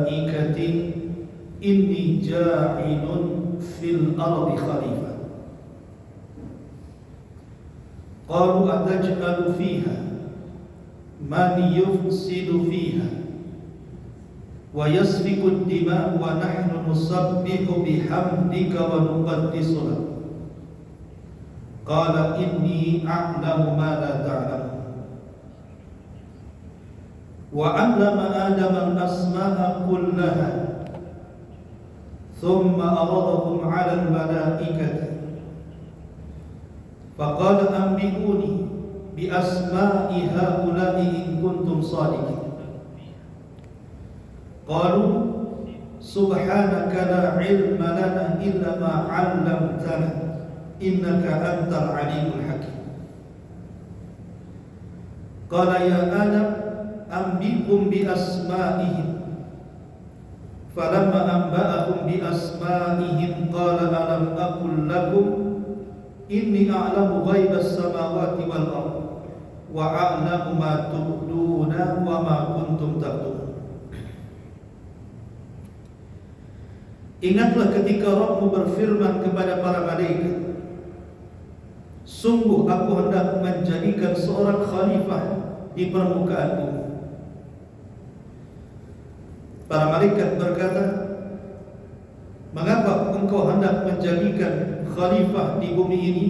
malaikati inni ja'ilun fil ardi khalifah. Qalu ataj'alu fiha man yufsidu fiha wa yasfiku ad-dima wa nahnu nusabbihu bihamdika wa nuqaddisu lak. Qala inni a'lamu ma la ta'lamun. Wa 'allama Adama al-asma'a kullaha thumma aradahum 'ala al-malaikati faqala anbi'uni bi asma'i haula'i in kuntum shadiqin. Qalu subhanaka la 'ilma lana illa ma 'allamtana innaka antal 'alimul hakim. Qala ya Adam anbi'hum bi asma'ihim. Falamma anba'ahum bi asma'ihim qala alam aqul lakum inni a'lamu ghaibas samawati wal ardh wa a'lamu ma tubduna wa ma kuntum taktumun. Ingatlah ketika Rabbmu berfirman kepada para malaikat, sungguh aku hendak menjadikan seorang khalifah di permukaan bumi. Para malaikat berkata, mengapa engkau hendak menjadikan khalifah di bumi ini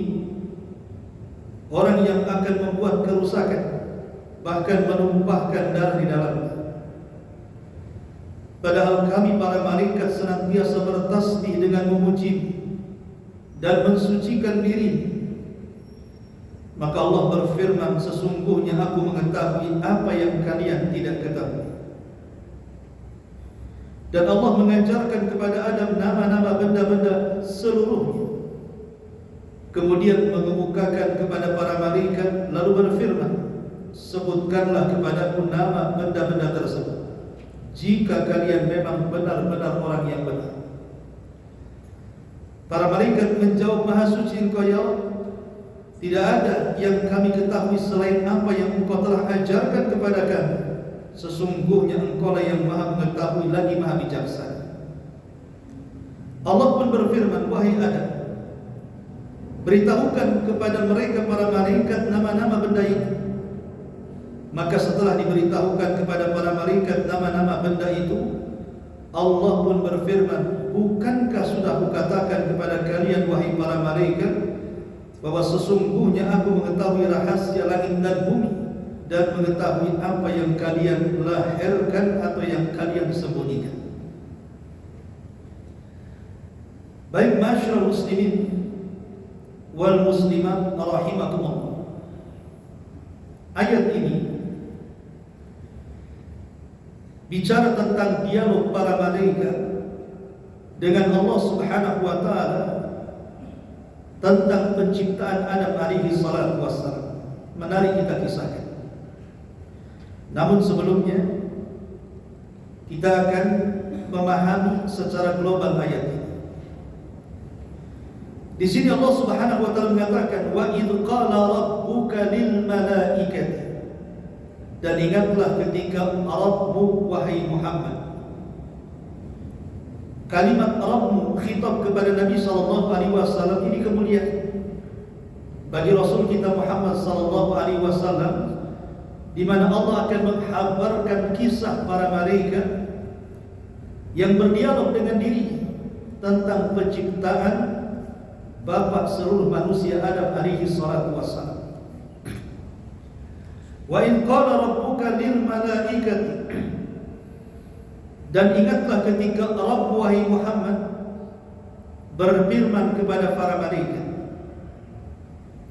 orang yang akan membuat kerusakan, bahkan menumpahkan darah di dalamnya? Padahal kami para malaikat senantiasa bertasbih dengan memuji dan mensucikan diri. Maka Allah berfirman, sesungguhnya aku mengetahui apa yang kalian tidak ketahui. Dan Allah mengajarkan kepada Adam nama-nama benda-benda seluruhnya. Kemudian mengemukakan kepada para malaikat, lalu berfirman, sebutkanlah kepadaku nama benda-benda tersebut, jika kalian memang benar-benar orang yang benar. Para malaikat menjawab, maha suci engkau ya Allah, tidak ada yang kami ketahui selain apa yang engkau telah ajarkan kepada kami. Sesungguhnya engkau lah yang maha mengetahui lagi maha bijaksana. Allah pun berfirman, wahai Adam, beritahukan kepada mereka para malaikat nama-nama benda itu. Maka setelah diberitahukan kepada para malaikat nama-nama benda itu, Allah pun berfirman, bukankah sudah kukatakan kepada kalian wahai para malaikat bahwa sesungguhnya aku mengetahui rahasia langit dan bumi dan mengetahui apa yang kalian lahirkan atau yang kalian sembunyikan. Baik masyarakat muslimin wal muslimat rahimakumullah, ayat ini bicara tentang dialog para malaikat dengan Allah Subhanahu wa taala tentang penciptaan Adam alaihi salatu wassalam. Menarik kita kisahkan. Namun sebelumnya kita akan memahami secara global ayat ini. Di sini Allah Subhanahu wa taala mengatakan, wa idz qala rabbuka lil malaikati, dan ingatlah ketika Rabbmu wahai Muhammad. Kalimat Rabbmu khitab kepada Nabi sallallahu alaihi wasallam ini kemuliaan bagi Rasul kita Muhammad sallallahu alaihi wasallam, di mana Allah akan menghabarkan kisah para malaikat yang berdialog dengan dirinya tentang penciptaan bapa seluruh manusia Adam alaihi salatu wassalam. Wa in qala rabbuka lil malaikati, dan ingatlah ketika Rabb wahai Muhammad berfirman kepada para malaikat.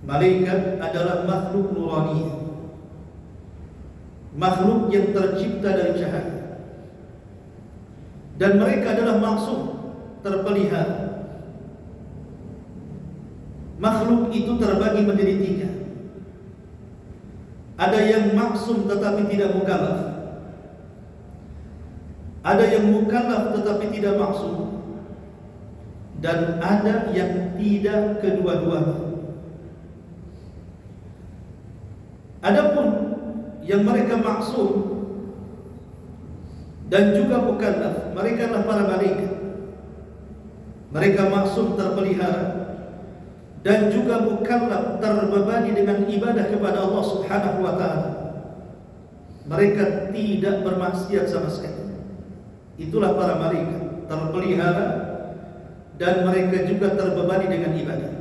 Malaikat adalah makhluk nurani, makhluk yang tercipta dari cahaya, dan mereka adalah maksum, terpelihara. Makhluk itu terbagi menjadi tiga. Ada yang maksum tetapi tidak mukallaf, ada yang mukallaf tetapi tidak maksum, dan ada yang tidak kedua-duanya. Adapun yang mereka maksum dan juga mukallaf. Mereka adalah para malaikat. Mereka maksum terpelihara dan juga mukallaf, terbebani dengan ibadah kepada Allah Subhanahu wa taala. Mereka tidak bermaksiat sama sekali. Itulah para malaikat, terpelihara dan mereka juga terbebani dengan ibadah.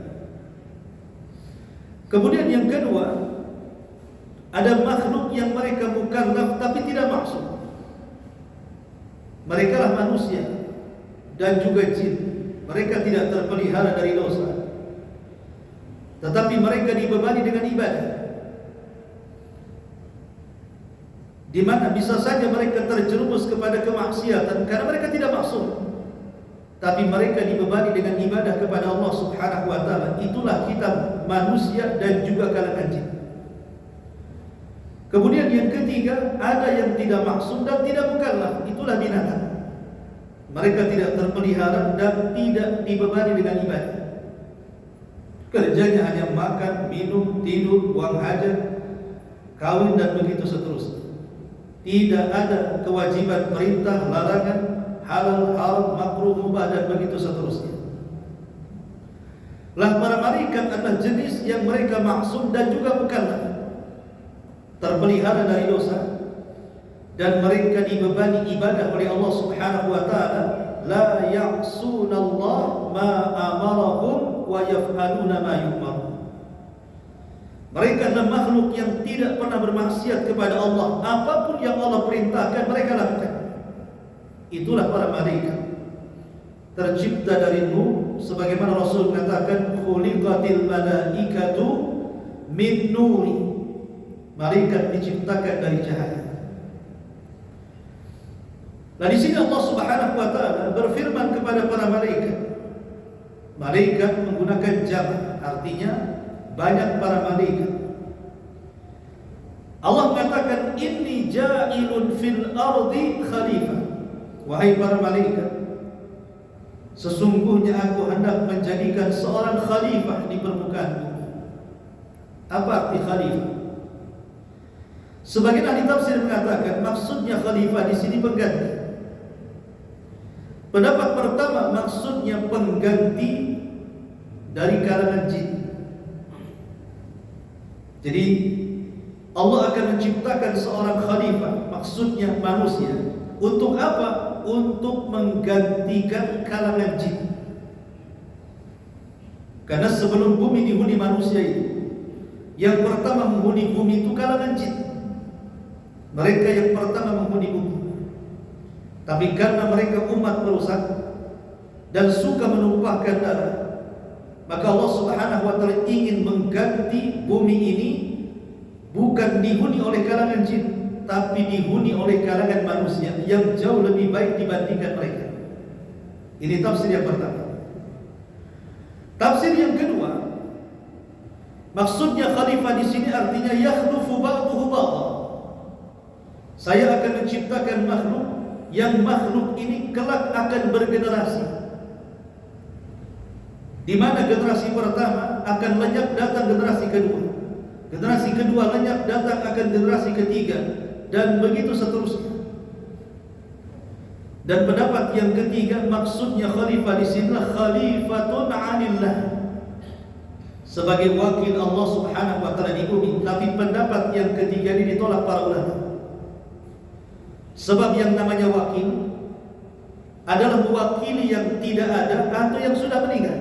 Kemudian yang kedua, ada makhluk yang mereka mukallaf tapi tidak maksum. Mereka lah manusia dan juga jin. Mereka tidak terpelihara dari dosa, tetapi mereka dibebani dengan ibadah, di mana bisa saja mereka terjerumus kepada kemaksiatan karena mereka tidak maksum, tapi mereka dibebani dengan ibadah kepada Allah Subhanahu wa taala. Itulah kita manusia dan juga kalangan jin. Kemudian yang ketiga, ada yang tidak maksum dan tidak mukallaf. Itulah binatang. Mereka tidak terpelihara dan tidak dibebani dengan ibadah. Kerjanya hanya makan, minum, tidur, buang hajat, kawin dan begitu seterusnya. Tidak ada kewajiban, perintah, larangan, halal, haram, makruh, mubah dan begitu seterusnya. Lah para malaikat adalah jenis yang mereka maksum dan juga mukallaf, terpelihara dari dosa, dan mereka dibebani ibadah oleh Allah Subhanahu wa taala. La ya'sunallah ma amarahum wa yaf'aluna ma yu'marun. Mereka adalah makhluk yang tidak pernah bermaksiat kepada Allah. Apapun yang Allah perintahkan mereka lakukan. Itulah para malaikat, tercipta dari nur, sebagaimana Rasul mengatakan khuliqatil malaikatu min nuri. Malaikat diciptakan dari cahaya. Nah, di sini Allah Subhanahu wa taala berfirman kepada para malaikat. Malaikat menggunakan jam', artinya banyak para malaikat. Allah mengatakan inni ja'ilun fil ardi khalifah. Wahai para malaikat, sesungguhnya aku hendak menjadikan seorang khalifah di permukaan bumi. Apa arti khalifah? Sebagian ahli tafsir mengatakan maksudnya khalifah di sini pengganti. Pendapat pertama maksudnya pengganti dari kalangan jin. Jadi Allah akan menciptakan seorang khalifah, maksudnya manusia. Untuk apa? Untuk menggantikan kalangan jin. Karena sebelum bumi dihuni manusia itu, yang pertama menghuni bumi itu kalangan jin. Mereka yang pertama menghuni bumi. Tapi karena mereka umat perusak dan suka menumpahkan darah, maka Allah Subhanahu wa taala ingin mengganti bumi ini bukan dihuni oleh kalangan jin, tapi dihuni oleh kalangan manusia yang jauh lebih baik dibandingkan mereka. Ini tafsir yang pertama. Tafsir yang kedua, maksudnya khalifah di sini artinya yakhlufu ba'duhu ba'dha. Saya akan menciptakan makhluk yang makhluk ini kelak akan bergenerasi, di mana generasi pertama akan lenyap, datang generasi kedua, generasi kedua lenyap, datang akan generasi ketiga, dan begitu seterusnya. Dan pendapat yang ketiga maksudnya khalifah di sini khalifatun 'anillah, sebagai wakil Allah Subhanahu wa taala di bumi. Tapi pendapat yang ketiga ini ditolak para ulama. Sebab yang namanya wakil adalah mewakili yang tidak ada atau yang sudah meninggal.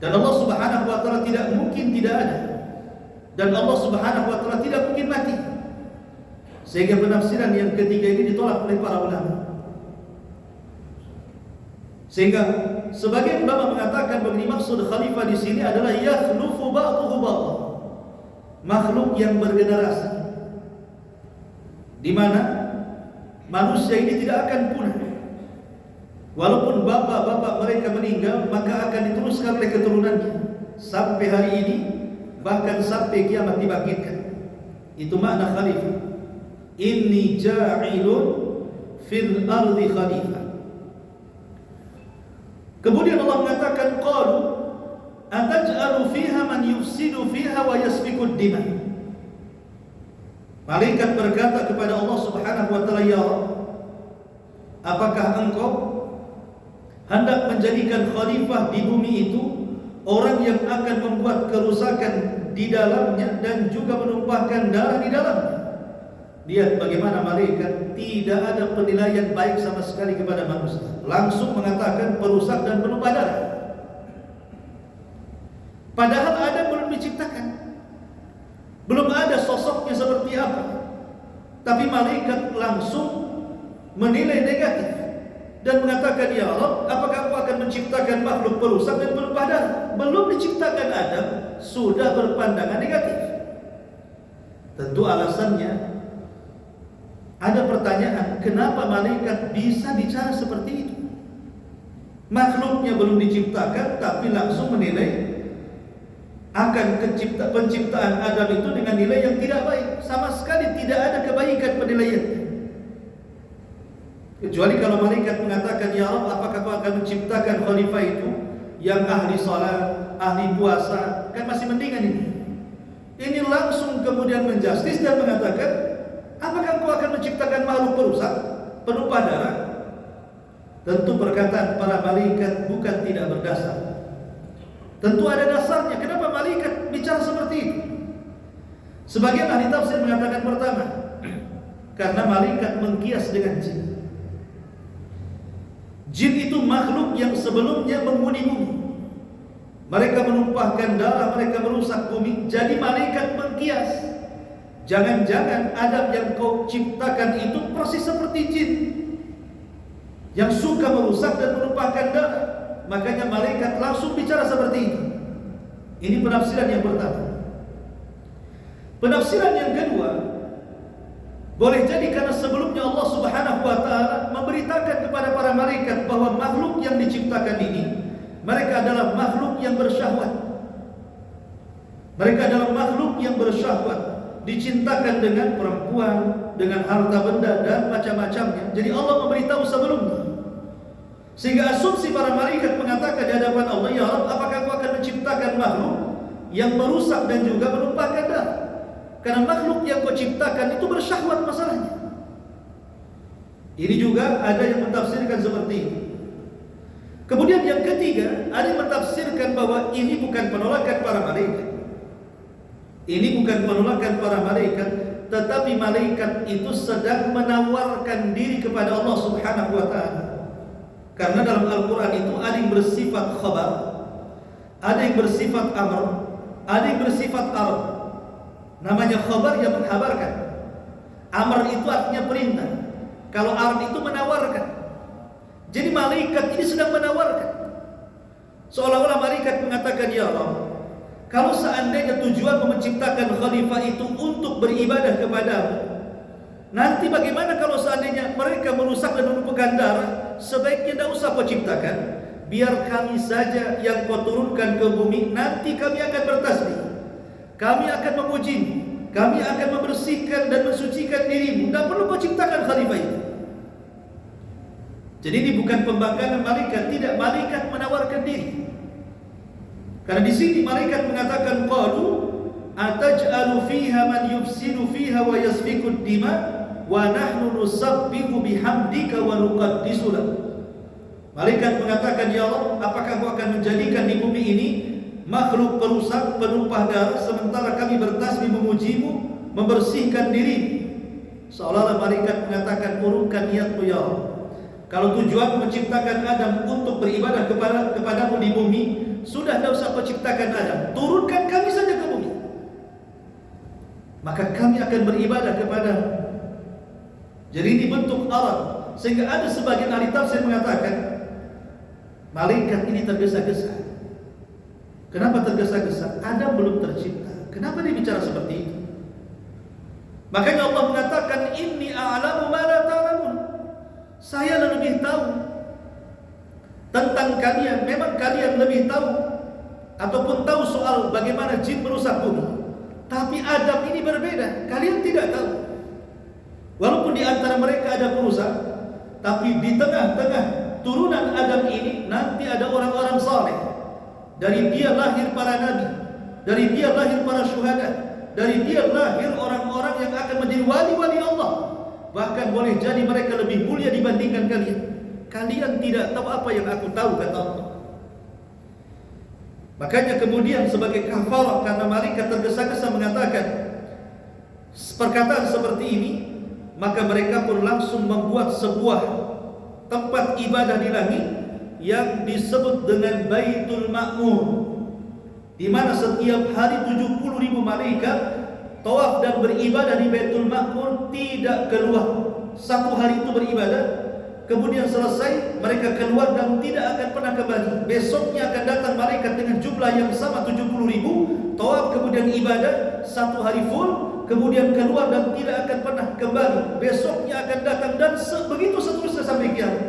Dan Allah Subhanahu wa taala tidak mungkin tidak ada. Dan Allah Subhanahu wa taala tidak mungkin mati. Sehingga penafsiran yang ketiga ini ditolak oleh para ulama. Sehingga sebagian ulama mengatakan bahwa maksud khalifah di sini adalah yakhlufu ba'duhu ba'dha. Makhluk yang bergenerasi, di mana manusia ini tidak akan punah. Walaupun bapak-bapak mereka meninggal, maka akan diteruskan oleh keturunannya sampai hari ini, bahkan sampai kiamat dibangkitkan. Itu makna khalifah. Inni ja'ilun fil ardi khalifah. Kemudian Allah mengatakan qalu ataj'alu fiha man yufsidu fiha wa yasfiku ad-dima. Malaikat berkata kepada Allah Subhanahu wa taala, ya Rabb, apakah engkau hendak menjadikan khalifah di bumi itu orang yang akan membuat kerusakan di dalamnya dan juga menumpahkan darah di dalamnya? Lihat bagaimana malaikat tidak ada penilaian baik sama sekali kepada manusia, langsung mengatakan perusak dan penumpah darah. Padahal Adam belum diciptakan, belum ada sosoknya seperti apa, tapi malaikat langsung menilai negatif dan mengatakan, ya Allah, apakah Engkau akan menciptakan makhluk perusak dan penumpah darah? Belum diciptakan Adam sudah berpandangan negatif. Tentu alasannya ada pertanyaan, kenapa malaikat bisa bicara seperti itu? Makhluknya belum diciptakan tapi langsung menilai akan penciptaan Adam itu dengan nilai yang tidak baik. Sama sekali tidak ada kebaikan penilaiannya. Kecuali kalau malaikat mengatakan, ya Allah, apakah Kau akan menciptakan khalifah itu yang ahli salat, ahli puasa? Kan masih mendingan ini. Ini langsung kemudian menjustis dan mengatakan, apakah Kau akan menciptakan makhluk perusak, penumpah darah? Tentu perkataan para malaikat bukan tidak berdasar. Tentu ada dasarnya. Kenapa malaikat bicara seperti itu? Sebagian ahli tafsir mengatakan pertama, karena malaikat mengkias dengan jin. Jin itu makhluk yang sebelumnya menghuni bumi. Mereka menumpahkan darah, mereka merusak bumi. Jadi malaikat mengkias, jangan-jangan Adam yang Kau ciptakan itu persis seperti jin yang suka merusak dan menumpahkan darah. Makanya malaikat langsung bicara seperti itu. Ini penafsiran yang pertama. Penafsiran yang kedua, boleh jadi karena sebelumnya Allah Subhanahu wa ta'ala memberitakan kepada para malaikat bahwa makhluk yang diciptakan ini, mereka adalah makhluk yang bersyahwat. Mereka adalah makhluk yang bersyahwat, dicintakan dengan perempuan, dengan harta benda dan macam-macamnya. Jadi Allah memberitahu sebelumnya, sehingga asumsi para malaikat mengatakan di hadapan Allah, ya Allah, apakah Kau akan menciptakan makhluk yang merusak dan juga menumpahkan darah? Karena makhluk yang Kau ciptakan itu bersyahwat masalahnya. Ini juga ada yang mentafsirkan seperti itu. Kemudian yang ketiga, ada yang mentafsirkan bahwa ini bukan penolakan para malaikat. Ini bukan penolakan para malaikat, tetapi malaikat itu sedang menawarkan diri kepada Allah Subhanahu wa ta'ala. Karena dalam Al-Quran itu ada yang bersifat khabar, ada yang bersifat amr, ada yang bersifat arab. Namanya khabar yang menghabarkan, amr itu artinya perintah, kalau arab itu menawarkan. Jadi malaikat ini sedang menawarkan, seolah-olah malaikat mengatakan, ya Allah, kalau seandainya tujuan menciptakan khalifah itu untuk beribadah kepadamu, nanti bagaimana kalau seandainya mereka merusak dan menumpahkan darah? Sebaiknya tidak usah Kau ciptakan, biar kami saja yang Kau turunkan ke bumi. Nanti kami akan bertasbih, kami akan memujimu, kami akan membersihkan dan mensucikan dirimu. Tidak perlu Kau ciptakan khalifah itu. Jadi ini bukan pembangkangan malaikat, tidak, malaikat menawarkan diri. Karena di sini malaikat mengatakan, qalu ataj'alu fiha man yufsidu fiha wa yasfiku dima wa nahnu nusabbihu bihamdika wa nuqaddisu lak. Malaikat mengatakan, ya Allah, apakah Kau akan menjadikan di bumi ini makhluk perusak, penumpah darah, sementara kami bertasbih memujimu, membersihkan diri? Seolah-olah malaikat mengatakan, urungkan niatmu ya Allah. Kalau tujuan menciptakan Adam untuk beribadah kepadamu di bumi, sudah tidak usah Kau ciptakan Adam, turunkan kami saja ke bumi, maka kami akan beribadah kepadamu. Jadi ini bentuk Arab, sehingga ada sebagian ahli tafsir mengatakan malaikat ini tergesa-gesa. Kenapa tergesa-gesa? Adam belum tercipta, kenapa dia bicara seperti itu? Makanya Allah mengatakan, inni a'lamu ma la ta'lamun. Saya lebih tahu tentang kalian. Memang kalian lebih tahu ataupun tahu soal bagaimana jin merusak bumi, tapi Adam ini berbeda, kalian tidak tahu. Walaupun di antara mereka ada perusak, tapi di tengah-tengah turunan Adam ini nanti ada orang-orang saleh. Dari dia lahir para nabi, dari dia lahir para syuhada, dari dia lahir orang-orang yang akan menjadi wali-wali Allah. bahkan boleh jadi mereka lebih mulia dibandingkan kalian. Kalian tidak tahu apa yang aku tahu, kata Allah. Makanya kemudian sebagai kafarah karena malaikat tergesa-gesa mengatakan perkataan seperti ini, maka mereka pun langsung membuat sebuah tempat ibadah di langit yang disebut dengan Baitul Ma'mur, di mana setiap hari 70.000 malaikat tawaf dan beribadah di Baitul Ma'mur, tidak keluar. Satu hari itu beribadah, kemudian selesai mereka keluar dan tidak akan pernah kembali. Besoknya akan datang malaikat dengan jumlah yang sama 70.000, tawaf kemudian ibadah satu hari full, kemudian keluar dan tidak akan pernah kembali. Besoknya akan datang dan begitu seterusnya sampai kiamat.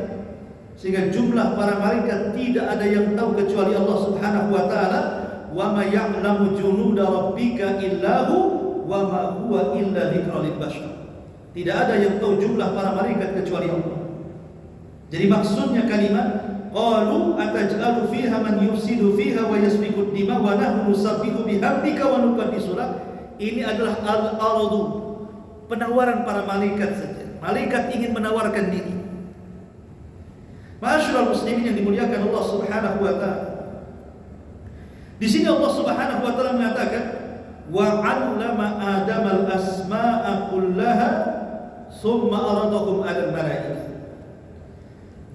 Sehingga jumlah para malaikat tidak ada yang tahu kecuali Allah Subhanahu wa taala. Wa ma ya'lamu junuda rabbika illahu wa ma huwa illa dzikra lil bashar. Tidak ada yang tahu jumlah para malaikat kecuali Allah. Jadi maksudnya kalimat qalu ataj'alu fiha man yufsidu fiha wa yasfiku ad-dima wa nahnu nusabbihu bihamdika wa nuqaddisu lak. Ini adalah al-aradu, penawaran para malaikat saja. Malaikat ingin menawarkan diri. Ma'asyiral muslimin yang dimuliakan Allah Subhanahu wa taala. Di sini Allah Subhanahu wa taala mengatakan wa 'allama Adam al-asma'a kullaha thumma aradahum 'alal malaikah.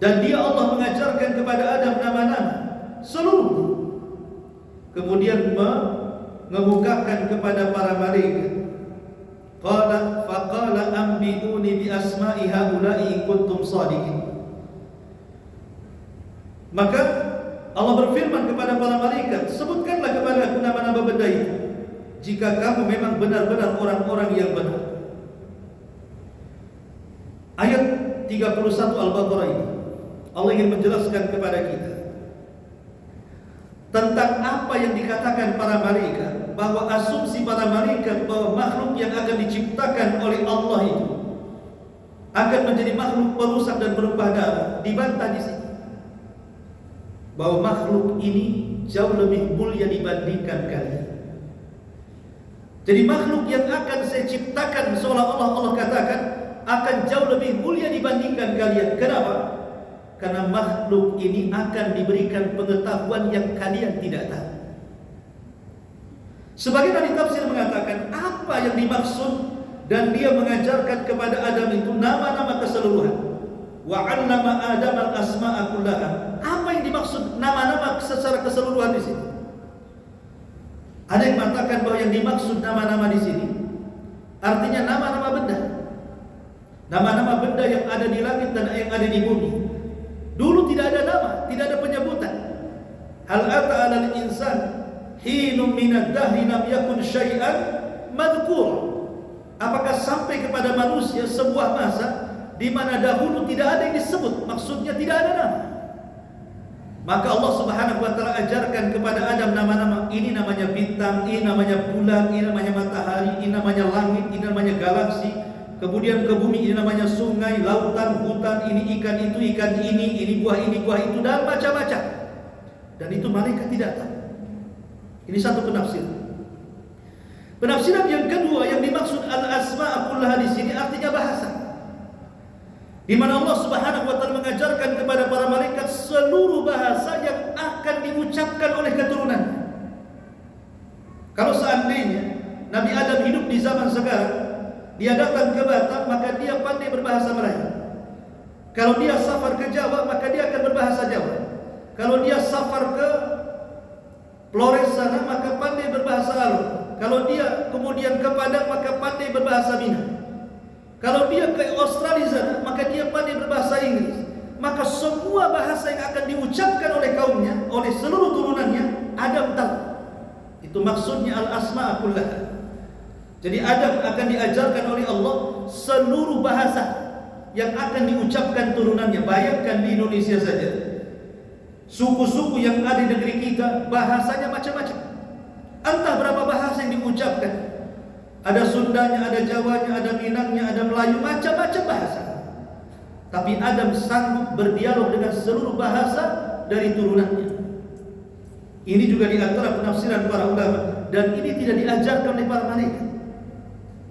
Dan dia Allah mengajarkan kepada Adam nama-nama seluruh, kemudian mengemukakan kepada para malaikat. Faqala anbi'uni bi asma'i haula'i in kuntum shadiqin. Maka Allah berfirman kepada para malaikat, sebutkanlah kepada aku nama-nama benda itu jika kamu memang benar-benar orang-orang yang benar. Ayat 31 Al-Baqarah ini Allah ingin menjelaskan kepada kita tentang apa yang dikatakan para malaikat, bahwa asumsi para malaikat bahwa makhluk yang akan diciptakan oleh Allah itu akan menjadi makhluk perusak dan berubah darah, dibantah di sini. Bahwa makhluk ini jauh lebih mulia dibandingkan kalian. Jadi makhluk yang akan saya ciptakan seolah-olah Allah katakan akan jauh lebih mulia dibandingkan kalian. Kenapa? Karena makhluk ini akan diberikan pengetahuan yang kalian tidak tahu. Sebagian ahli tafsir mengatakan apa yang dimaksud dan dia mengajarkan kepada Adam itu nama-nama keseluruhan. Wa 'allama Adam al-asma'a kullaha. Apa yang dimaksud nama-nama secara keseluruhan di sini? Ada yang mengatakan bahwa yang dimaksud nama-nama di sini artinya nama-nama benda. Nama-nama benda yang ada di langit dan yang ada di bumi. Dulu tidak ada nama, tidak ada penyebutan. Hal ata 'alal insan hinum minad dahri lam yakun syai'an madhkura. Apakah sampai kepada manusia sebuah masa di mana dahulu tidak ada yang disebut, maksudnya tidak ada nama. Maka Allah Subhanahu wa taala ajarkan kepada Adam nama-nama. Ini namanya bintang, ini namanya bulan, ini namanya matahari, ini namanya langit, ini namanya galaksi. Kemudian ke bumi ini namanya sungai, lautan, hutan, ini ikan itu, ikan ini buah itu, dan macam-macam. Dan itu malaikat tidak tahu. Ini satu penafsiran. Penafsiran yang kedua yang dimaksud al-asma' kullaha di sini artinya bahasa. Di mana Allah Subhanahu wa taala mengajarkan kepada para malaikat seluruh bahasa yang akan diucapkan oleh keturunan. Kalau seandainya Nabi Adam hidup di zaman sekarang, dia datang ke Batam, maka dia pandai berbahasa Melayu. Kalau dia safar ke Jawa, maka dia akan berbahasa Jawa. Kalau dia safar ke Flores sana, maka pandai berbahasa Alor. Kalau dia kemudian ke Padang, maka pandai berbahasa Minang. Kalau dia ke Australia sana, maka dia pandai berbahasa Inggris. Maka semua bahasa yang akan diucapkan oleh kaumnya, oleh seluruh turunannya, Adam tahu. Itu maksudnya al-asma' kullaha. Jadi Adam akan diajarkan oleh Allah seluruh bahasa yang akan diucapkan turunannya. Bayangkan di Indonesia saja, suku-suku yang ada di negeri kita bahasanya macam-macam. Entah berapa bahasa yang diucapkan. Ada Sundanya, ada Jawanya, ada Minangnya, ada Melayu, macam-macam bahasa. Tapi Adam sanggup berdialog dengan seluruh bahasa dari turunannya. Ini juga di antara penafsiran para ulama, dan ini tidak diajarkan oleh para malaikat.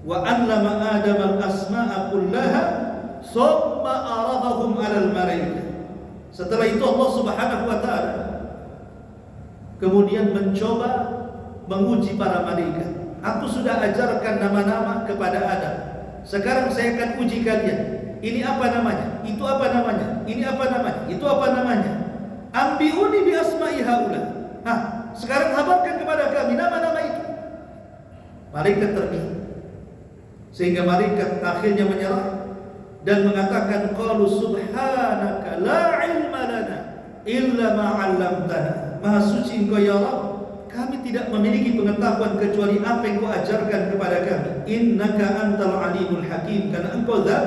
wa 'allama Adam al-asma'a kullaha thumma aradahum 'alal malaikah. Setelah itu Allah Subhanahu wa taala kemudian mencoba menguji para malaikat. Aku sudah ajarkan nama-nama kepada Adam. Sekarang saya akan uji kalian. Ini apa namanya? Itu apa namanya? Ini apa namanya? Itu apa namanya? Ambiuni bi asma'i haula. Sekarang habarkan kepada kami nama-nama itu. Malaikat terdiam. Sehingga malaikat akhirnya menyerah dan mengatakan, qalu subhanaka la ilma lana illa ma 'allamtana. Maha suci Engkau ya Allah, kami tidak memiliki pengetahuan kecuali apa yang Kau ajarkan kepada kami. Innaka antal alimul hakim, karena Engkau zat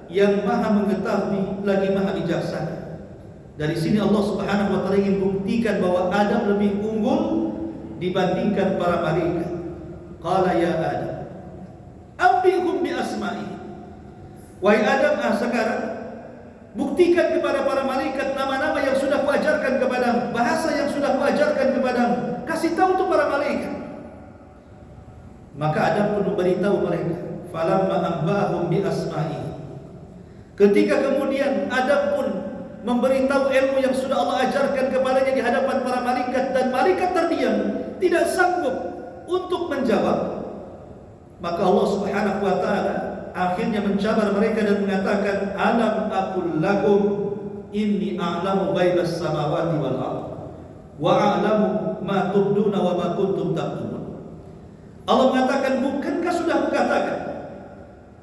yang maha mengetahui lagi maha bijaksana. Dari sini Allah Subhanahu wa taala ingin buktikan bahwa Adam lebih unggul dibandingkan para malaikat. Qala ya Adam, ambihum bi asma'i. Wahai Adam, sekarang buktikan kepada para malaikat nama-nama yang sudah kuajarkan kepadamu, bahasa yang sudah kuajarkan kepadamu. Kasih tahu untuk para malaikat. Maka Adam pun memberitahu mereka. Falamma ambahum bi asma'i. Ketika kemudian Adam pun memberitahu ilmu yang sudah Allah ajarkan kepadanya di hadapan para malaikat, dan malaikat terdiam, tidak sanggup untuk menjawab, maka Allah Subhanahu wa taala akhirnya mencabar mereka dan mengatakan, alam aqul lakum inni a'lamu ghaibas samawati wal ardh wa a'lamu ma tubduna wa ma kuntum taktumun. Allah mengatakan, bukankah sudah kukatakan,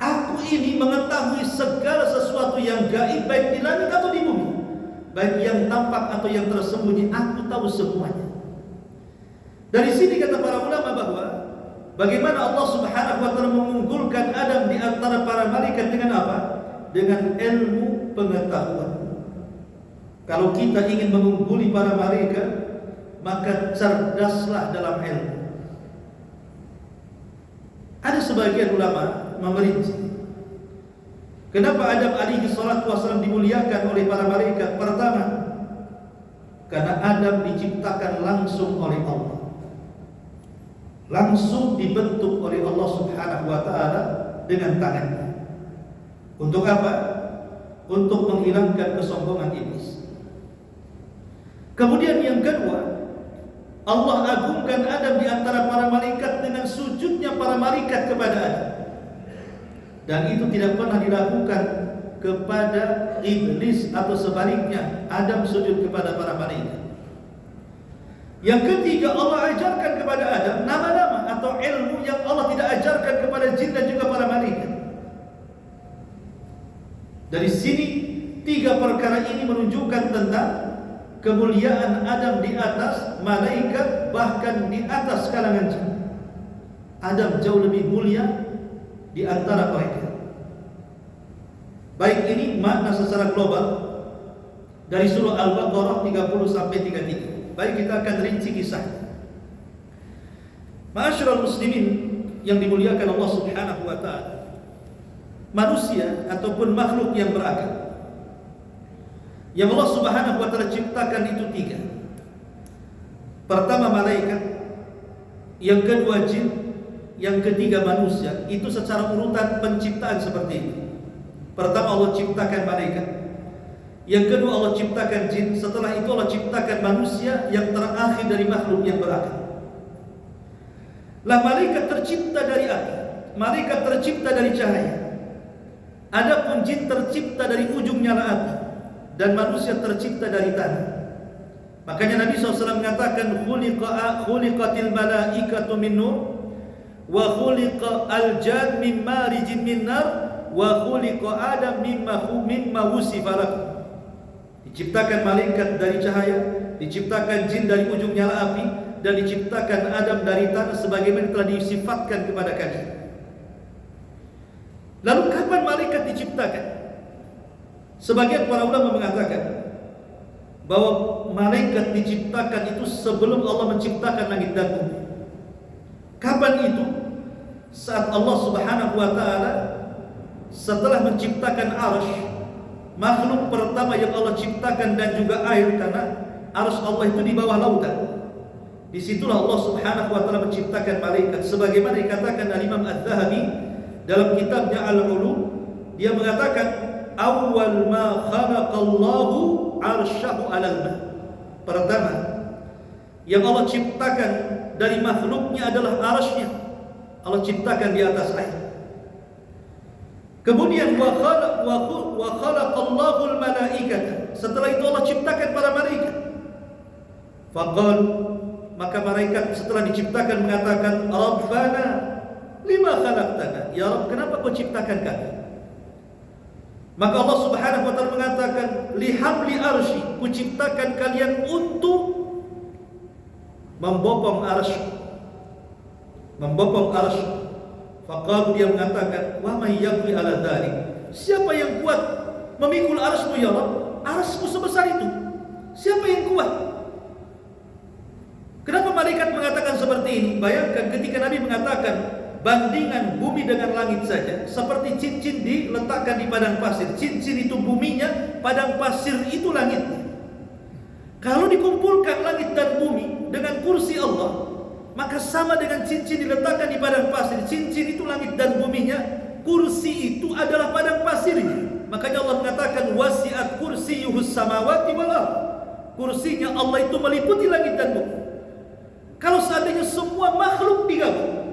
aku ini mengetahui segala sesuatu yang gaib, baik di langit atau di bumi, baik yang tampak atau yang tersembunyi, aku tahu semuanya. Dari sini kata para ulama bahwa bagaimana Allah Subhanahu wa taala mengunggulkan Adam di antara para malaikat dengan apa? Dengan ilmu pengetahuan. Kalau kita ingin mengungguli para malaikat, maka cerdaslah dalam ilmu. Ada sebagian ulama memperinci, kenapa Adam alaihi salatu wasallam dimuliakan oleh para malaikat? Pertama, karena Adam diciptakan langsung oleh Allah, langsung dibentuk oleh Allah Subhanahu wa taala dengan tangannya. Untuk apa? Untuk menghilangkan kesombongan iblis. Kemudian yang kedua, Allah agungkan Adam di antara para malaikat dengan sujudnya para malaikat kepada Adam. Dan itu tidak pernah dilakukan kepada iblis atau sebaliknya, Adam sujud kepada para malaikat. Yang ketiga, Allah ajarkan kepada Adam nama-nama atau ilmu yang Allah tidak ajarkan kepada jin dan juga para malaikat. Dari sini tiga perkara ini menunjukkan tentang kemuliaan Adam di atas malaikat, bahkan di atas kalangan jin. Adam jauh lebih mulia di antara mereka. Baik, ini makna secara global dari surah Al-Baqarah 30 sampai 33. Baik, kita akan rinci kisah. Ma'asyiral muslimin yang dimuliakan Allah Subhanahu wa taala, manusia ataupun makhluk yang berakal yang Allah Subhanahu wa taala ciptakan itu tiga. Pertama malaikat, yang kedua jin, yang ketiga manusia. Itu secara urutan penciptaan seperti itu. Pertama Allah ciptakan malaikat, yang kedua Allah ciptakan jin, setelah itu Allah ciptakan manusia, yang terakhir dari makhluk yang berakal. Lah malaikat tercipta dari api, malaikat tercipta dari cahaya. Adapun jin tercipta dari ujung nyala api, dan manusia tercipta dari tanah. Makanya Nabi SAW mengatakan, khuliqatil malaikatu min nur, wa khuliqa al-jan min marijin min nar, wa khuliqa Adam mimma wusifa lakum. Diciptakan malaikat dari cahaya, diciptakan jin dari ujung nyala api, dan diciptakan Adam dari tanah sebagaimana telah disifatkan kepada kalian. Lalu kapan malaikat diciptakan? Sebagian para ulama mengatakan bahwa malaikat diciptakan itu sebelum Allah menciptakan langit dan bumi. Kapan itu? Saat Allah Subhanahu wa taala setelah menciptakan arsy, makhluk pertama yang Allah ciptakan, dan juga air, karena arsy Allah itu di bawah lautan. Disitulah Allah Subhanahu wa taala menciptakan malaikat, sebagaimana dikatakan oleh Imam Az-Zahabi dalam kitabnya Al-Ulum, dia mengatakan awwal ma khalaqallahu arsyahu 'alal ma. Pertama yang Allah ciptakan dari makhluknya adalah arasy-Nya. Allah ciptakan di atas air. Kemudian wa khalaqallahu al-malaikata. Setelah itu Allah ciptakan para malaikat. Faqal, maka malaikat setelah diciptakan mengatakan, Rabbana lima khalaqtana. Ya Rabb, kenapa kau ciptakan kami? Maka Allah Subhanahu wa taala mengatakan, lihamli arsy, ku ciptakan kalian untuk membopong arsy. Membopong arsy. Faqal, dia mengatakan, wa may yaqwi ala dzalik. Siapa yang kuat memikul arsy-Mu ya Rabb? Arsy-Mu sebesar itu. Siapa yang kuat? Kenapa malaikat mengatakan seperti ini? Bayangkan ketika Nabi mengatakan bandingan bumi dengan langit saja seperti cincin diletakkan di padang pasir. Cincin itu buminya, padang pasir itu langitnya. Kalau dikumpulkan langit dan bumi dengan kursi Allah, maka sama dengan cincin diletakkan di padang pasir. Cincin itu langit dan buminya, kursi itu adalah padang pasirnya. Makanya Allah mengatakan wasi'at kursiyuhus samawati wal ardh. Kursinya Allah itu meliputi langit dan bumi. Kalau seandainya semua makhluk digabung,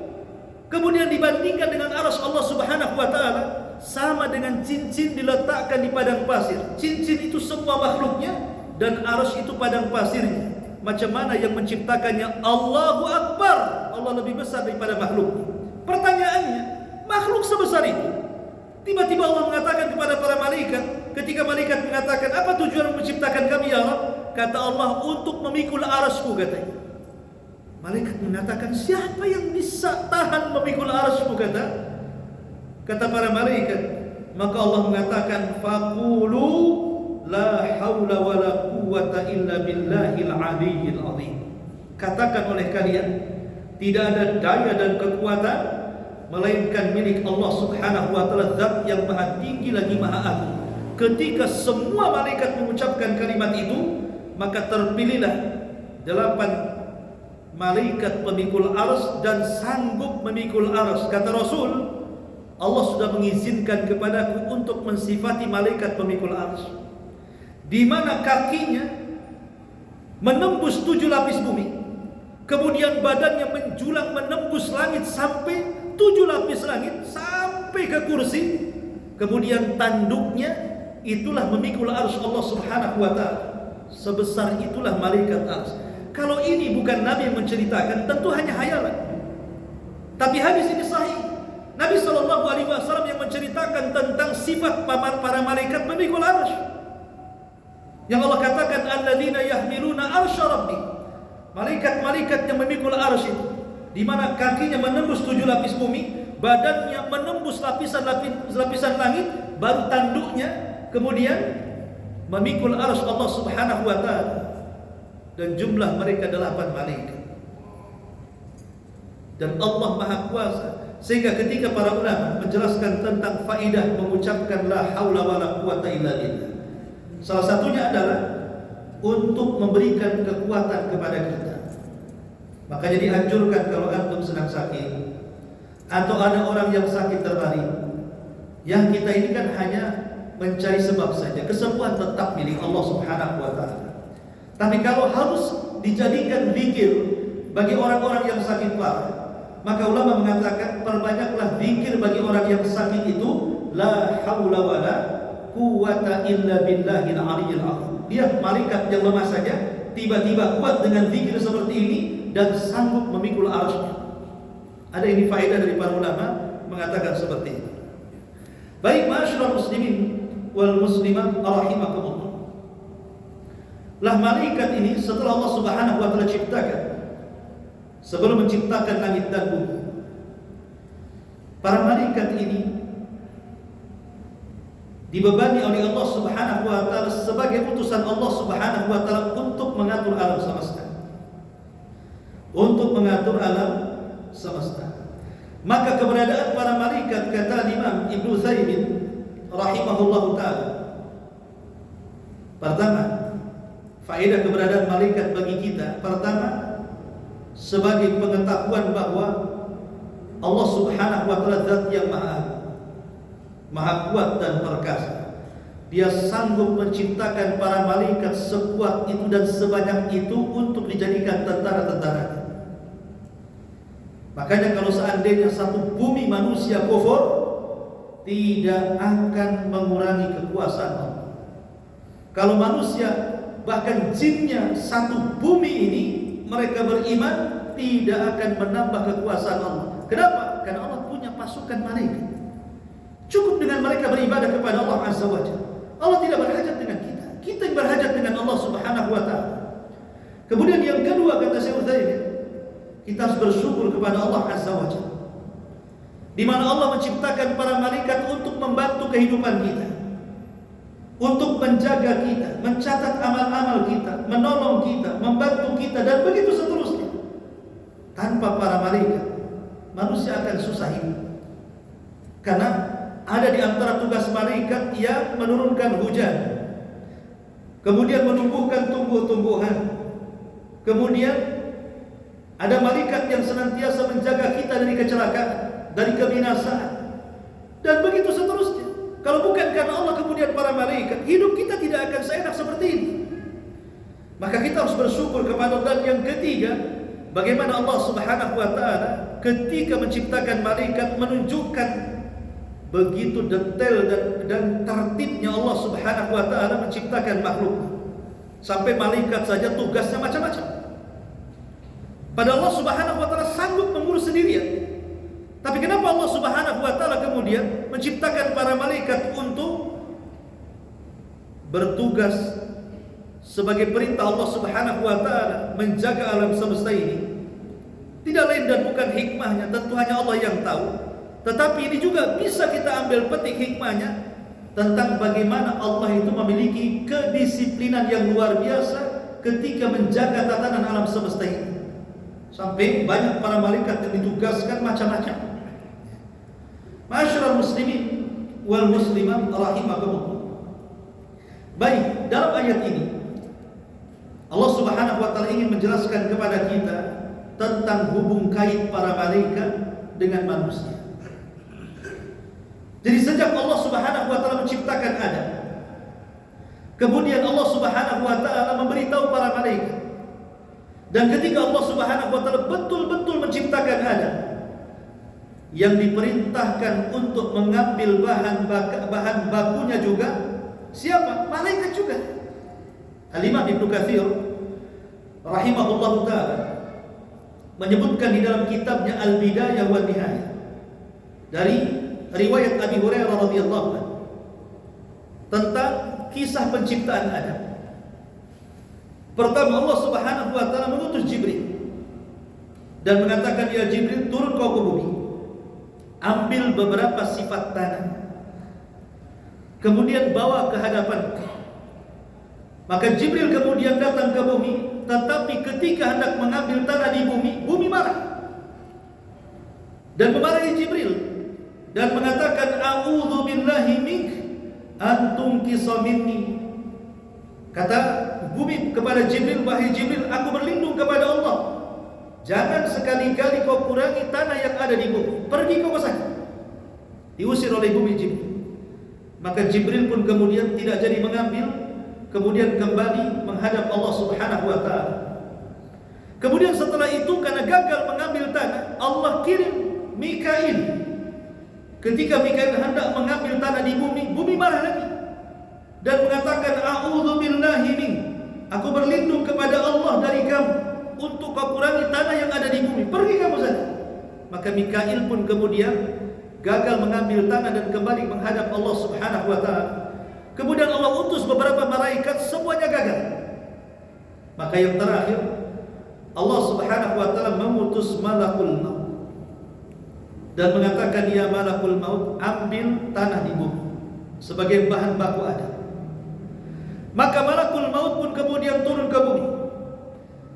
kemudian dibandingkan dengan arsy Allah Subhanahu wa taala, sama dengan cincin diletakkan di padang pasir. Cincin itu semua makhluknya dan arsy itu padang pasirnya. Macam mana yang menciptakannya? Allahu Akbar. Allah lebih besar daripada makhluk. Pertanyaannya, makhluk sebesar itu, tiba-tiba Allah mengatakan kepada para malaikat, ketika malaikat mengatakan, apa tujuan menciptakan kami ya Rabb? Kata Allah, untuk memikul arsy-Ku, katanya. Malaikat mengatakan, siapa yang bisa tahan memikul arsy-Mu, kata para malaikat. Maka Allah mengatakan, faqulu la haula wala quwwata illa billahil aliyyil azim. Katakan oleh kalian, tidak ada daya dan kekuatan melainkan milik Allah Subhanahu wa taala, zat yang maha tinggi lagi maha agung. Ketika semua malaikat mengucapkan kalimat itu, maka terpilihlah 8 malaikat pemikul arsy dan sanggup memikul arsy. Kata Rasul, Allah sudah mengizinkan kepadaku untuk mensifati malaikat pemikul arsy, di mana kakinya menembus 7 lapis bumi, kemudian badannya menjulang menembus langit sampai 7 lapis langit, sampai ke kursi, kemudian tanduknya itulah memikul arsy Allah Subhanahu wa taala. Sebesar itulah malaikat arsy. Kalau ini bukan Nabi yang menceritakan, tentu hanya hayalan. Tapi hadis ini sahih. Nabi SAW yang menceritakan tentang sifat para malaikat pemikul arsy. Yang Allah katakan, alladzina yahmiluna arsya rabbi. Malaikat-malaikat yang memikul arsy itu, di mana kakinya menembus 7 lapis bumi, badannya menembus lapisan langit, baru tanduknya kemudian memikul arsy Allah Subhanahu wa taala. Dan jumlah mereka 8 malaikat. Dan Allah Maha Kuasa. Sehingga ketika para ulama menjelaskan tentang faidah mengucapkan la haula wala quwata illa billah, salah satunya adalah untuk memberikan kekuatan kepada kita. Makanya dianjurkan kalau antum sedang sakit atau ada orang yang sakit terbaring, yang kita ini kan hanya mencari sebab saja. Kesembuhan tetap milik Allah Subhanahu wa taala. Tapi kalau harus dijadikan zikir bagi orang-orang yang sakit parah, maka ulama mengatakan perbanyaklah zikir bagi orang yang sakit itu, la haula wala quwata illa billahil aliyyil azim. Dia malaikat yang lemah saja tiba-tiba kuat dengan zikir seperti ini dan sanggup memikul arsy-Nya. Ada ini faedah dari para ulama mengatakan seperti itu. Baik, ma'asyiral muslimin wal muslimat rahimakumullah. Lah malaikat ini setelah Allah Subhanahu wa taala ciptakan, sebelum menciptakan langit dan bumi, para malaikat ini dibebani oleh Allah Subhanahu wa taala sebagai utusan Allah Subhanahu wa taala untuk mengatur alam semesta. Untuk mengatur alam semesta. Maka keberadaan para malaikat, kata Imam Ibnu Utsaimin rahimahullahu taala, pertama, faedah keberadaan malaikat bagi kita, pertama, sebagai pengetahuan bahwa Allah Subhanahu wa taala zat yang maha kuat dan perkasa. Dia sanggup menciptakan para malaikat sekuat itu dan sebanyak itu untuk dijadikan tentara-tentaranya. Makanya kalau seandainya satu bumi manusia kufur, tidak akan mengurangi kekuasaan Allah. Kalau manusia bahkan jinnya satu bumi ini mereka beriman, tidak akan menambah kekuasaan Allah. Kenapa? Karena Allah punya pasukan malaikat. Cukup dengan mereka beribadah kepada Allah Azza wa Jalla. Allah tidak berhajat dengan kita. Kita yang berhajat dengan Allah Subhanahu wa taala. Kemudian yang kedua kata Syekh Utsaimin, kita harus bersyukur kepada Allah Azza wa Jalla. Di mana Allah menciptakan para malaikat untuk membantu kehidupan kita, untuk menjaga kita, mencatat amal-amal kita, menolong kita, membantu kita, dan begitu seterusnya. Tanpa para malaikat, manusia akan susah hidup. Karena ada di antara tugas malaikat yang menurunkan hujan, kemudian menumbuhkan tumbuh-tumbuhan, kemudian ada malaikat yang senantiasa menjaga kita dari kecelakaan, dari kebinasaan, dan begitu seterusnya. Kalau bukan karena Allah kemudian para malaikat, hidup kita tidak akan seenak seperti ini. Maka kita harus bersyukur kepada Allah. Dan yang ketiga, bagaimana Allah Subhanahu wa taala ketika menciptakan malaikat menunjukkan begitu detail dan tertibnya Allah Subhanahu wa taala menciptakan makhluk. Sampai malaikat saja tugasnya macam-macam. Padahal Allah Subhanahu wa taala sanggup mengurus sendirian. Tapi kenapa Allah Subhanahu wa taala kemudian menciptakan para malaikat untuk bertugas sebagai perintah Allah Subhanahu wa taala menjaga alam semesta ini? Tidak lain dan bukan hikmahnya, tentu hanya Allah yang tahu. Tetapi ini juga bisa kita ambil petik hikmahnya tentang bagaimana Allah itu memiliki kedisiplinan yang luar biasa ketika menjaga tatanan alam semesta ini. Sampai banyak para malaikat yang ditugaskan macam-macam. Ma'asyiral muslimin wal muslimat rahimakumullah. Baik, dalam ayat ini Allah Subhanahu wa taala ingin menjelaskan kepada kita tentang hubung kait para malaikat dengan manusia. Jadi sejak Allah Subhanahu wa taala menciptakan Adam, kemudian Allah Subhanahu wa taala memberitahu para malaikat. Dan ketika Allah Subhanahu wa taala betul-betul menciptakan Adam, yang diperintahkan untuk mengambil bahan bakunya juga siapa? Malaikat juga. Al-Imam Ibnu Katsir rahimahullahu taala menyebutkan di dalam kitabnya Al-Bidayah wa Nihayah dari riwayat Abi Hurairah radhiyallahu anhu tentang kisah penciptaan Adam. Pertama Allah Subhanahu wa taala mengutus Jibril dan mengatakan, "Ya Jibril, turun kau ke bumi. Ambil beberapa sifat tanah. Kemudian bawa ke hadapan." Maka Jibril kemudian datang ke bumi, tetapi ketika hendak mengambil tanah di bumi, bumi marah dan memarahi Jibril dan mengatakan, "A'udzu billahi mink an tunqisa minni." Kata bumi kepada Jibril, "Wahai Jibril, aku berlindung kepada Allah. Jangan sekali-kali kau kurangi tanah yang ada di bumi. Pergi kau ke sana." Diusir oleh bumi Jibril. Maka Jibril pun kemudian tidak jadi mengambil, kemudian kembali menghadap Allah Subhanahu wa taala. Kemudian setelah itu karena gagal mengambil tanah, Allah kirim Mikail. Ketika Mikail hendak mengambil tanah di bumi, bumi marah lagi dan mengatakan, "A'udzu billahi mink." Aku berlindung kepada Allah dari kamu untuk kau kurangi tanah yang ada di bumi. Pergi kamu saja. Maka Mikail pun kemudian gagal mengambil tanah dan kembali menghadap Allah Subhanahu wa taala. Kemudian Allah utus beberapa malaikat, semuanya gagal. Maka yang terakhir Allah Subhanahu wa taala mengutus malakul maut dan mengatakan, "Ya malakul maut, ambil tanah di bumi sebagai bahan baku Adam." Maka malakul maut pun kemudian turun ke bumi.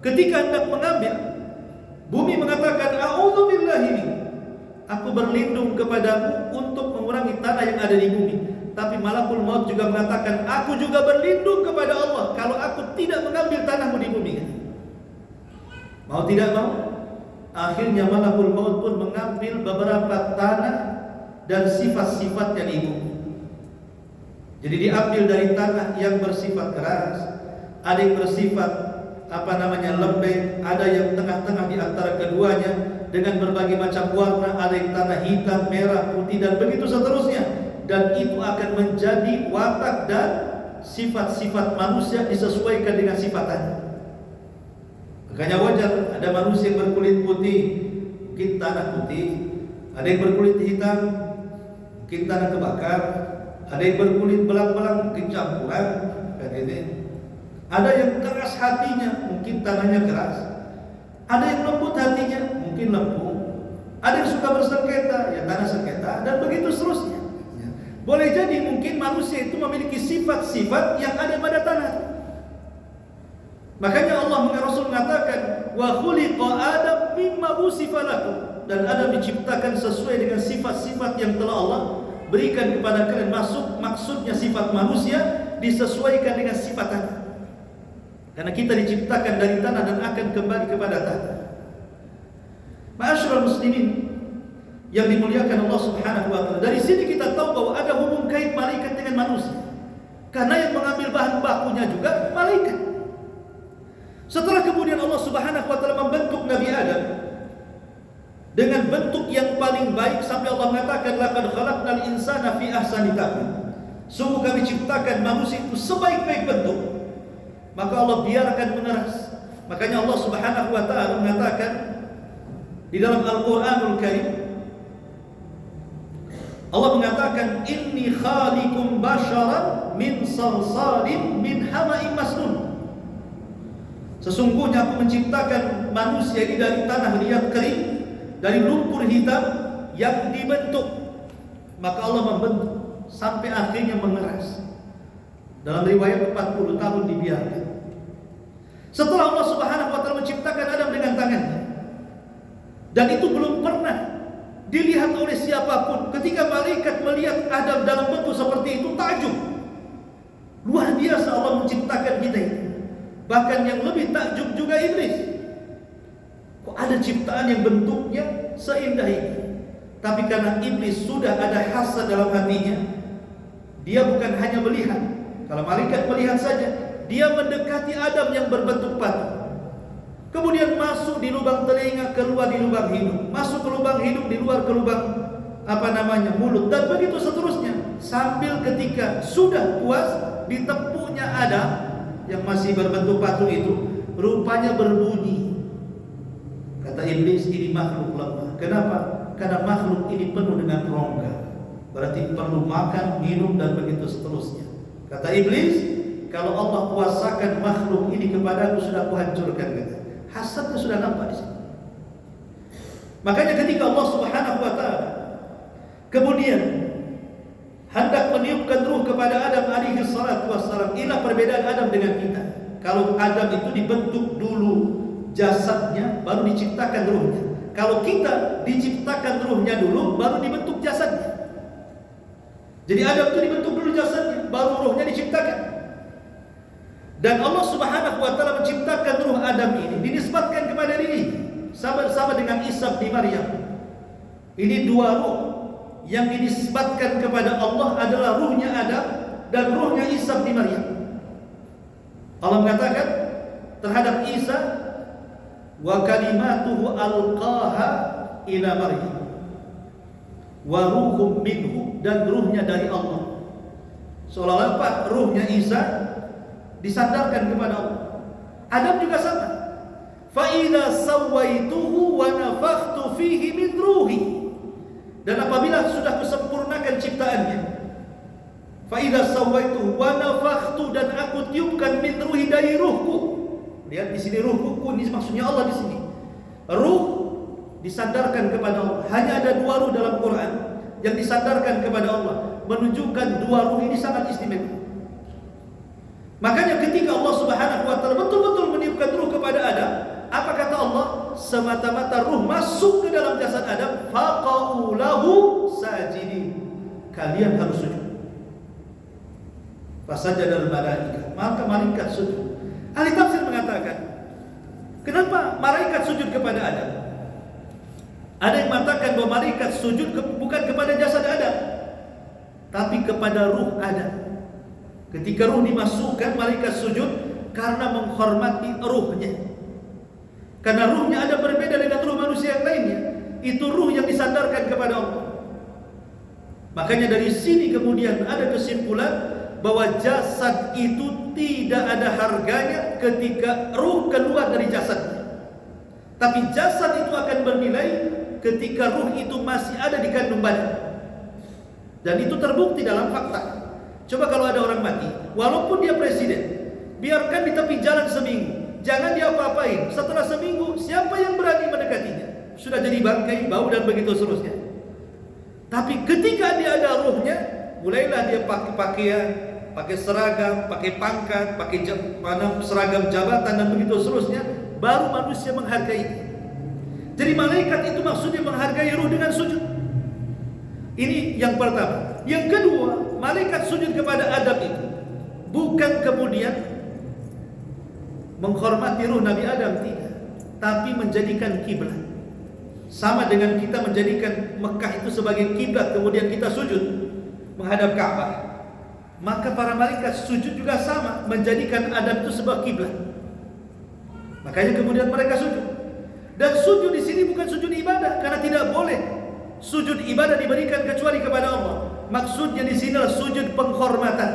Ketika hendak mengambil, bumi mengatakan, "A'udzu billahi mink." Aku berlindung kepadamu untuk mengurangi tanah yang ada di bumi. Tapi malakul maut juga mengatakan, "Aku juga berlindung kepada Allah kalau aku tidak mengambil tanahmu di bumi." Mau tidak mau, akhirnya malakul maut pun mengambil beberapa tanah dan sifat-sifatnya di bumi. Jadi diambil dari tanah yang bersifat keras, ada yang bersifat lembek, ada yang tengah-tengah di antara keduanya dengan berbagai macam warna, ada yang tanah hitam, merah, putih dan begitu seterusnya. Dan itu akan menjadi watak dan sifat-sifat manusia disesuaikan dengan sifatannya. Makanya wajar ada manusia yang berkulit putih, mungkin tanah putih, ada yang berkulit hitam, mungkin tanah kebakar, ada yang berkulit belang-belang, mungkin campuran, kayak gini. Ada yang keras hatinya, mungkin tanahnya keras. Ada yang lembut hatinya, mungkin lembut. Ada yang suka bersengketa, ya tanah sengketa, dan begitu seterusnya. Boleh jadi mungkin manusia itu memiliki sifat-sifat yang ada pada tanah. Makanya Allah Rasul mengatakan, wa khuliqa Adam mimma wusifa lakum, dan Adam diciptakan sesuai dengan sifat-sifat yang telah Allah berikan kepada kalian. Maksudnya sifat manusia disesuaikan dengan sifat tanah. Karena kita diciptakan dari tanah dan akan kembali kepada tanah. Ma'asyiral muslimin yang dimuliakan Allah Subhanahu wa taala, dari sini kita tahu bahwa ada hubung kait malaikat dengan manusia. Karena yang mengambil bahan bakunya juga malaikat. Setelah kemudian Allah Subhanahu wa taala membentuk Nabi Adam dengan bentuk yang paling baik, sampai Allah mengatakan laqad khalaqnal insana fi ahsani taqwim. Sungguh kami ciptakan manusia itu sebaik-baik bentuk. Maka Allah biarkan mengeras. Makanya Allah Subhanahu wa taala mengatakan di dalam Al-Qur'anul Karim, Allah mengatakan inni khaliqum basyaran min salsalin min hama'in masnun. Sesungguhnya aku menciptakan manusia ini dari tanah liat kering, dari lumpur hitam yang dibentuk. Maka Allah membentuk sampai akhirnya mengeras. Dalam riwayat 40 tahun dibiarkan. Setelah Allah Subhanahu wa taala menciptakan Adam dengan tangannya, dan itu belum pernah dilihat oleh siapapun. Ketika malaikat melihat Adam dalam bentuk seperti itu, takjub. Luar biasa Allah menciptakan kita ini. Bahkan yang lebih takjub juga iblis. Kok ada ciptaan yang bentuknya seindah ini? Tapi karena iblis sudah ada hasad dalam hatinya, dia bukan hanya melihat. Kalau malaikat melihat saja, dia mendekati Adam yang berbentuk patung. Kemudian masuk di lubang telinga, keluar di lubang hidung, masuk ke lubang hidung, di luar ke lubang mulut, dan begitu seterusnya. Sambil ketika sudah puas ditepuknya Adam yang masih berbentuk patung itu, rupanya berbunyi. Kata iblis, ini makhluk lemah. Kenapa? Karena makhluk ini penuh dengan rongga. Berarti perlu makan, minum, dan begitu seterusnya. Kata iblis, kalau Allah kuasakan makhluk ini kepadaku, sudah kuhancurkan. Kata. Hasadnya sudah nampak di sini. Makanya ketika Allah Subhanahu wa taala kemudian hendak meniupkan ruh kepada Adam alaihi salatu wassalam, inilah perbedaan Adam dengan kita. Kalau Adam itu dibentuk dulu jasadnya, baru diciptakan ruhnya. Kalau kita diciptakan ruhnya dulu, baru dibentuk jasadnya. Jadi Adam itu dibentuk dulu jasadnya, baru ruhnya diciptakan. Dan Allah Subhanahu wa taala menciptakan ruh Adam ini dinisbatkan kepada diri, sama-sama dengan Isa bin Maryam. Ini dua ruh yang dinisbatkan kepada Allah adalah ruhnya Adam dan ruhnya Isa bin Maryam. Allah mengatakan terhadap Isa, wa kalimatuhu alqaha ila Maryam wa ruhum minhu, dan ruhnya dari Allah. Seolah-olah apa? Ruhnya Isa disandarkan kepada Allah. Adam juga sama. Fa idza sawaituhu wa nafakhtu fihi min ruhi, dan apabila sudah kusempurnakan ciptaannya, fa idza sawaituhu wa nafakhtu, dan aku tiupkan min ruhi, dari ruhku. Lihat di sini ruhku, ini maksudnya Allah di sini. Ruh disandarkan kepada Allah. Hanya ada dua ruh dalam Quran yang disandarkan kepada Allah, menunjukkan dua ruh ini sangat istimewa. Makanya ketika Allah Subhanahu wa taala betul-betul meniupkan ruh kepada Adam, apa kata Allah? Semata-mata ruh masuk ke dalam jasad Adam, faqa'u lahu sajidin. Kalian harus sujud. Fasajadal malaika, maka malaikat sujud. Ahli tafsir mengatakan, kenapa malaikat sujud kepada Adam? Ada yang mengatakan bahwa malaikat sujud bukan kepada jasad Adam, tapi kepada ruh Adam. Ketika ruh dimasukkan, malaikat sujud karena menghormati ruhnya. Karena ruhnya ada berbeda dengan ruh manusia yang lainnya. Itu ruh yang disandarkan kepada Allah. Makanya dari sini kemudian ada kesimpulan bahwa jasad itu tidak ada harganya ketika ruh keluar dari jasadnya. Tapi jasad itu akan bernilai ketika ruh itu masih ada di kandung badan. Dan itu terbukti dalam fakta. Coba kalau ada orang mati, walaupun dia presiden, biarkan di tepi jalan seminggu, jangan dia apa-apain. Setelah seminggu, siapa yang berani mendekatinya? Sudah jadi bangkai, bau dan begitu seterusnya. Tapi ketika dia ada ruhnya, mulailah dia pakai pakaian, pakai seragam, pakai pangkat, pakai seragam jabatan dan begitu seterusnya, baru manusia menghargai. Jadi malaikat itu maksudnya menghargai ruh dengan sujud. Ini yang pertama. Yang kedua, malaikat sujud kepada Adam itu bukan kemudian menghormati ruh Nabi Adam, tidak, tapi menjadikan kiblat. Sama dengan kita menjadikan Mekah itu sebagai kiblat, kemudian kita sujud menghadap Ka'bah. Maka para malaikat sujud juga sama, menjadikan Adam itu sebagai kiblat. Makanya kemudian mereka sujud. Dan sujud di sini bukan sujud ibadah, karena tidak boleh sujud ibadah diberikan kecuali kepada Allah. Maksudnya di sini adalah sujud penghormatan.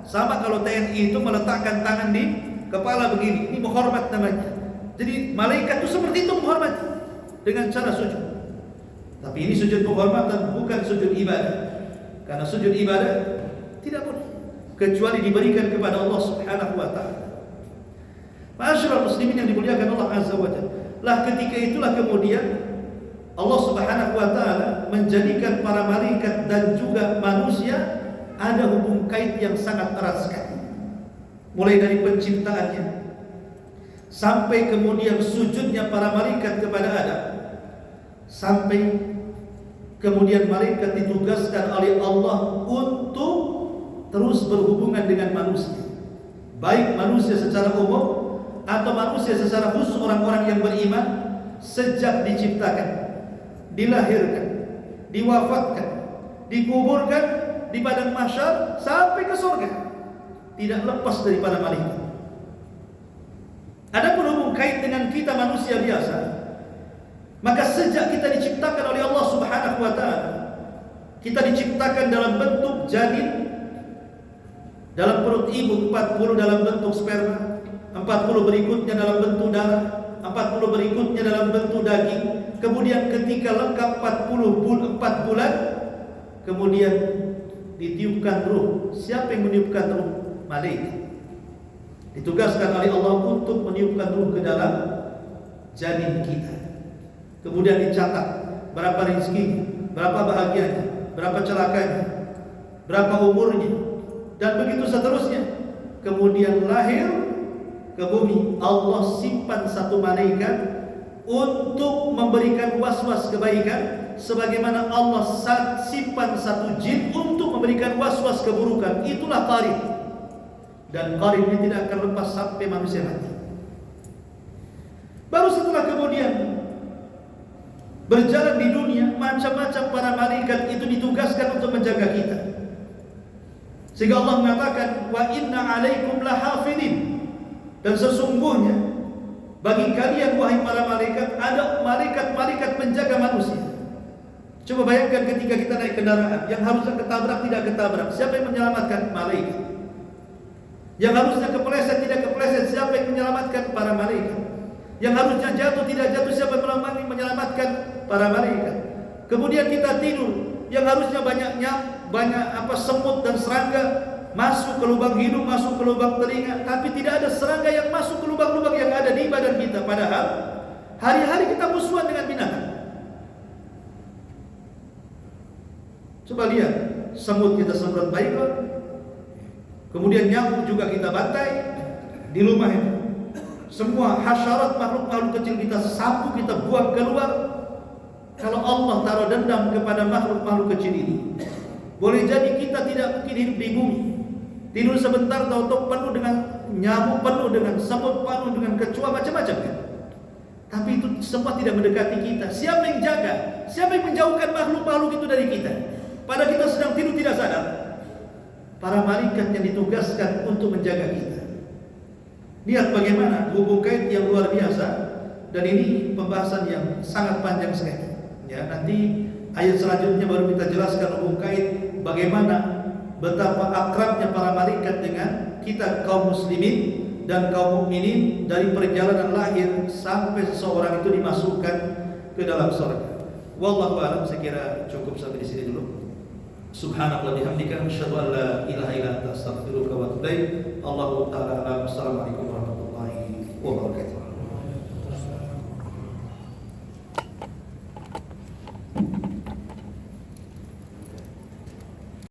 Sama kalau TNI itu meletakkan tangan di kepala begini, ini menghormat namanya. Jadi malaikat itu seperti itu menghormati dengan cara sujud. Tapi ini sujud penghormatan, bukan sujud ibadah. Karena sujud ibadah tidak boleh kecuali diberikan kepada Allah Subhanahu wa taala. Ma'asyiral muslimin yang dimuliakan Allah Azza wa Jalla. Lah ketika itulah kemudian Allah Subhanahu wa taala menjadikan para malaikat dan juga manusia ada hubung kait yang sangat erat sekali. Mulai dari penciptaannya sampai kemudian sujudnya para malaikat kepada Adam, sampai kemudian malaikat ditugaskan oleh Allah untuk terus berhubungan dengan manusia, baik manusia secara umum atau manusia secara khusus orang-orang yang beriman. Sejak diciptakan, dilahirkan, diwafatkan, dikuburkan di padang mahsyar sampai ke surga, tidak lepas daripada malaikat. Ada hubung kait dengan kita manusia biasa. Maka sejak kita diciptakan oleh Allah Subhanahu wa taala, kita diciptakan dalam bentuk janin dalam perut ibu, 40 dalam bentuk sperma, 40 berikutnya dalam bentuk darah, 40 berikutnya dalam bentuk daging. Kemudian ketika lengkap 4 bulan, kemudian ditiupkan ruh. Siapa yang meniupkan ruh? Malaikat. Ditugaskan oleh Allah untuk meniupkan ruh ke dalam janin kita. Kemudian dicatat berapa rezekinya, berapa bahagianya, berapa celakanya, berapa umurnya, dan begitu seterusnya. Kemudian lahir ke bumi. Allah simpan satu malaikat untuk memberikan was-was kebaikan, sebagaimana Allah simpan satu jin untuk memberikan was-was keburukan. Itulah qarib. Dan qarib ini tidak akan lepas sampai manusia mati. Baru setelah kemudian berjalan di dunia, macam-macam para malaikat itu ditugaskan untuk menjaga kita. Sehingga Allah mengatakan, wa inna alaikum lahafidin. Dan sesungguhnya bagi kalian wahai para malaikat, ada malaikat-malaikat penjaga manusia. Coba bayangkan ketika kita naik kendaraan, yang harusnya ketabrak tidak ketabrak, siapa yang menyelamatkan? Malaikat. Yang harusnya kepleset tidak kepleset, siapa yang menyelamatkan? Para malaikat. Yang harusnya jatuh tidak jatuh, siapa yang menyelamatkan? Para malaikat. Kemudian kita tidur, yang harusnya banyak semut dan serangga masuk ke lubang hidung, masuk ke lubang telinga, tapi tidak ada serangga yang masuk ke lubang-lubang yang ada di badan kita. Padahal hari-hari kita musuhan dengan binatang. Coba lihat, semut kita semprot baygon, kemudian nyamuk juga kita bantai di rumah itu. Semua hasyarat, makhluk-makhluk kecil kita sapu, kita buang keluar. Kalau Allah taruh dendam kepada makhluk-makhluk kecil ini, boleh jadi kita tidak mungkin hidup di bumi. Tidur sebentar tahu-tahu penuh dengan nyamuk, penuh dengan semut, penuh dengan kecoa, macam-macam kan. Tapi itu semua tidak mendekati kita. Siapa yang jaga? Siapa yang menjauhkan makhluk-makhluk itu dari kita? Pada kita sedang tidur tidak sadar. Para malaikat yang ditugaskan untuk menjaga kita. Lihat bagaimana hubung kait yang luar biasa. Dan ini pembahasan yang sangat panjang sekali. Ya, nanti ayat selanjutnya baru kita jelaskan hubung kait bagaimana betapa akrabnya para malaikat dengan kita kaum muslimin dan kaum mukminin dari perjalanan lahir sampai seseorang itu dimasukkan ke dalam surga. Wallahu a'lam, saya kira cukup sampai di sini dulu. Subhanallah bihamdika asyhadu an la ilaha illa anta astaghfiruka wa atubu ilaik. Allahu ta'ala alam. Assalamualaikum warahmatullahi wabarakatuh.